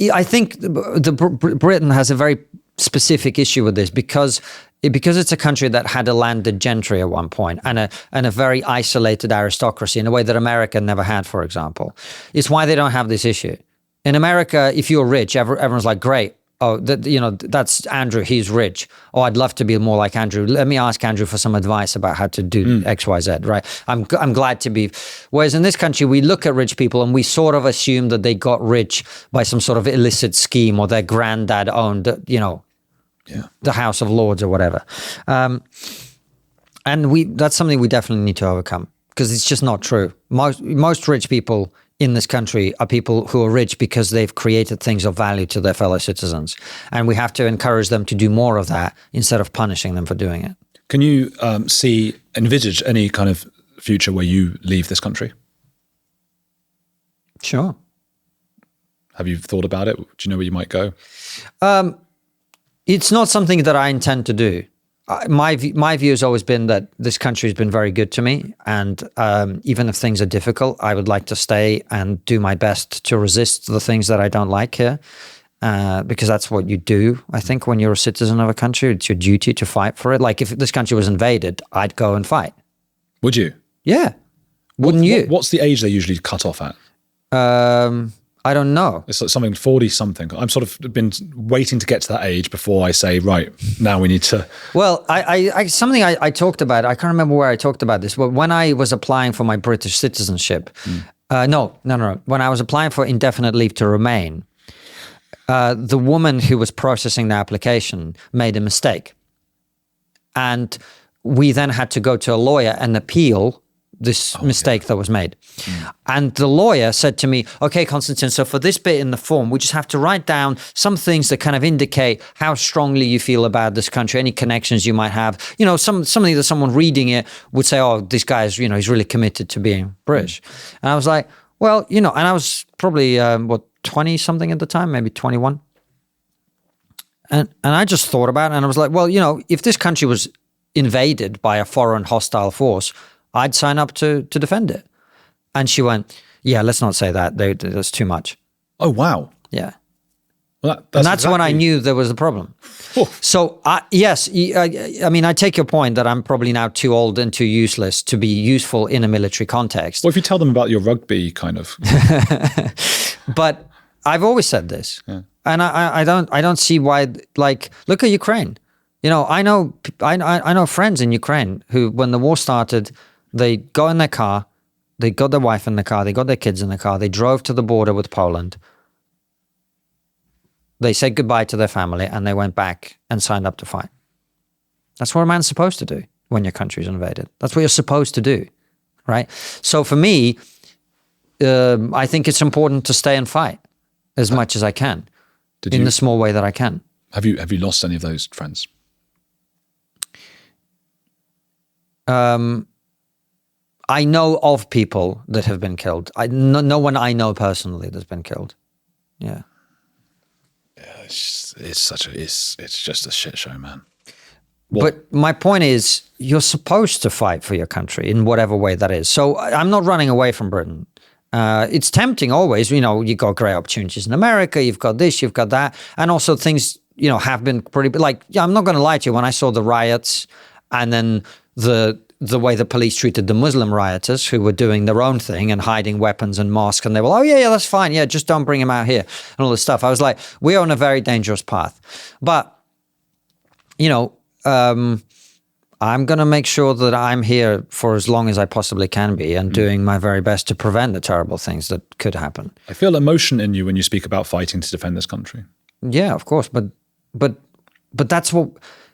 I think Britain has a very specific issue with this because it's a country that had a landed gentry at one point and a very isolated aristocracy in a way that America never had, for example. It's why they don't have this issue. In America, if you're rich, everyone's like, great. Oh, that's Andrew. He's rich. Oh, I'd love to be more like Andrew. Let me ask Andrew for some advice about how to do X, Y, Z. Right? I'm glad to be. Whereas in this country, we look at rich people and we sort of assume that they got rich by some sort of illicit scheme or their granddad owned, the House of Lords or whatever. And that's something we definitely need to overcome because it's just not true. Most rich people in this country are people who are rich because they've created things of value to their fellow citizens. And we have to encourage them to do more of that instead of punishing them for doing it. Can you envisage any kind of future where you leave this country? Sure. Have you thought about it? Do you know where you might go? It's not something that I intend to do. My view has always been that this country has been very good to me. And even if things are difficult, I would like to stay and do my best to resist the things that I don't like here. Because that's what you do, I think, when you're a citizen of a country. It's your duty to fight for it. Like if this country was invaded, I'd go and fight. Would you? Yeah. Wouldn't you? What's the age they usually cut off at? I don't know. It's like something 40-something. I'm sort of been waiting to get to that age before I say, right, now we need to... Well, something I talked about, I can't remember where I talked about this, but when I was applying for my British citizenship, no. When I was applying for indefinite leave to remain, the woman who was processing the application made a mistake. And we then had to go to a lawyer and appeal this mistake that was made. And the lawyer said to me, okay, Konstantin, so for this bit in the form, we just have to write down some things that kind of indicate how strongly you feel about this country, any connections you might have. Something that someone reading it would say, oh, this guy's, he's really committed to being British. And I was like, well, and I was probably, 20-something at the time, maybe 21. And I just thought about it and I was like, well, if this country was invaded by a foreign hostile force, I'd sign up to defend it. And she went, yeah, let's not say that. That's too much. Oh, wow. Yeah. Well, that's exactly when I knew there was a problem. Oh. So, yes, I take your point that I'm probably now too old and too useless to be useful in a military context. Well, if you tell them about your rugby kind of... But I've always said this. Yeah. And I don't see why, look at Ukraine. I know friends in Ukraine who, when the war started, they got in their car, they got their wife in the car, they got their kids in the car, they drove to the border with Poland. They said goodbye to their family and they went back and signed up to fight. That's what a man's supposed to do when your country is invaded. That's what you're supposed to do, right? So for me, I think it's important to stay and fight as much as I can in the small way that I can. Have you lost any of those friends? I know of people that have been killed. No one I know personally that's been killed. Yeah. It's just a shit show, man. But my point is, you're supposed to fight for your country in whatever way that is. So I'm not running away from Britain. It's tempting always. You've got great opportunities in America. You've got this, you've got that. And also things, have been pretty, I'm not going to lie to you. When I saw the riots and then the way the police treated the Muslim rioters who were doing their own thing and hiding weapons and masks, and they were, oh yeah, that's fine. Yeah, just don't bring them out here and all this stuff. I was like, we're on a very dangerous path. But, I'm going to make sure that I'm here for as long as I possibly can be and doing my very best to prevent the terrible things that could happen. I feel emotion in you when you speak about fighting to defend this country. Yeah, of course. But that's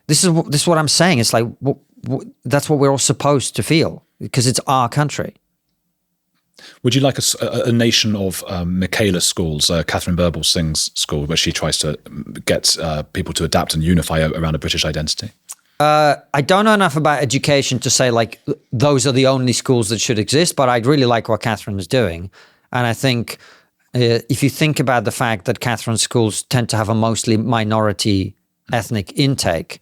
this is what I'm saying. It's like, that's what we're all supposed to feel because it's our country. Would you like a nation of Michaela schools, Catherine Birbal sings school, where she tries to get people to adapt and unify around a British identity? I don't know enough about education to say those are the only schools that should exist, but I really like what Catherine is doing. And I think if you think about the fact that Catherine's schools tend to have a mostly minority ethnic intake,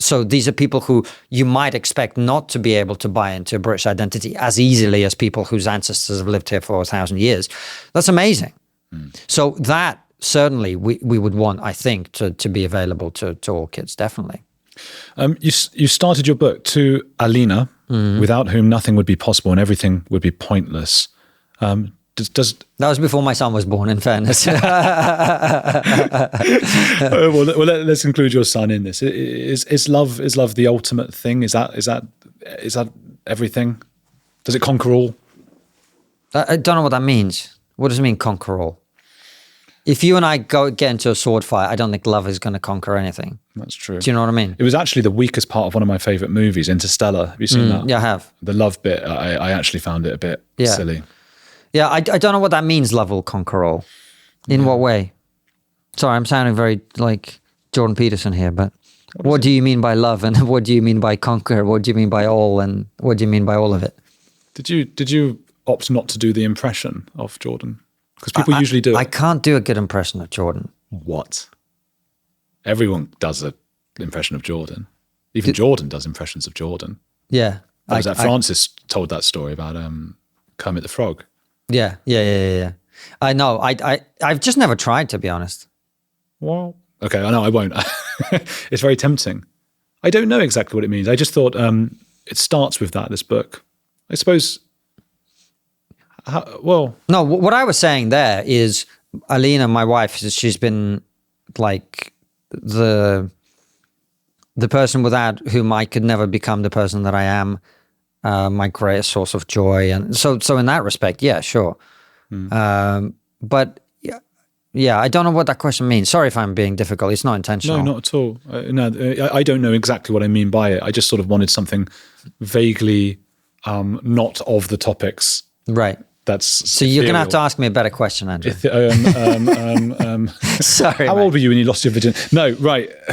so these are people who you might expect not to be able to buy into a British identity as easily as people whose ancestors have lived here for 1,000 years. That's amazing. So that certainly we would want, I think, to be available to all kids, definitely. You started your book To Alina, without whom nothing would be possible and everything would be pointless. That was before my son was born, in fairness. well, let's include your son in this. Is love the ultimate thing? Is that everything? Does it conquer all? I don't know what that means. What does it mean, conquer all? If you and I get into a sword fight, I don't think love is going to conquer anything. That's true. Do you know what I mean? It was actually the weakest part of one of my favorite movies, Interstellar. Have you seen that? Yeah, I have. The love bit, I actually found it a bit silly. Yeah, I don't know what that means, love will conquer all. In what way? Sorry, I'm sounding very like Jordan Peterson here, but what do you mean by love, and what do you mean by conquer? What do you mean by all, and what do you mean by all of it? Did you opt not to do the impression of Jordan? Because people usually do it. I can't do a good impression of Jordan. What? Everyone does an impression of Jordan. Even Jordan does impressions of Jordan. Yeah. Francis told that story about Kermit the Frog. Yeah. I know. I've just never tried, to be honest. Well, okay, I know I won't. It's very tempting. I don't know exactly what it means. I just thought it starts with that, this book. I suppose... No, what I was saying there is Alina, my wife, she's been like the person without whom I could never become the person that I am, my greatest source of joy. And so in that respect, yeah, sure. But yeah, I don't know what that question means. Sorry if I'm being difficult. It's not intentional. No, not at all. No, I don't know exactly what I mean by it. I just sort of wanted something vaguely not of the topics. Right. So you're going to have to ask me a better question, Andrew. Sorry. How old were you when you lost your virginity? No, right.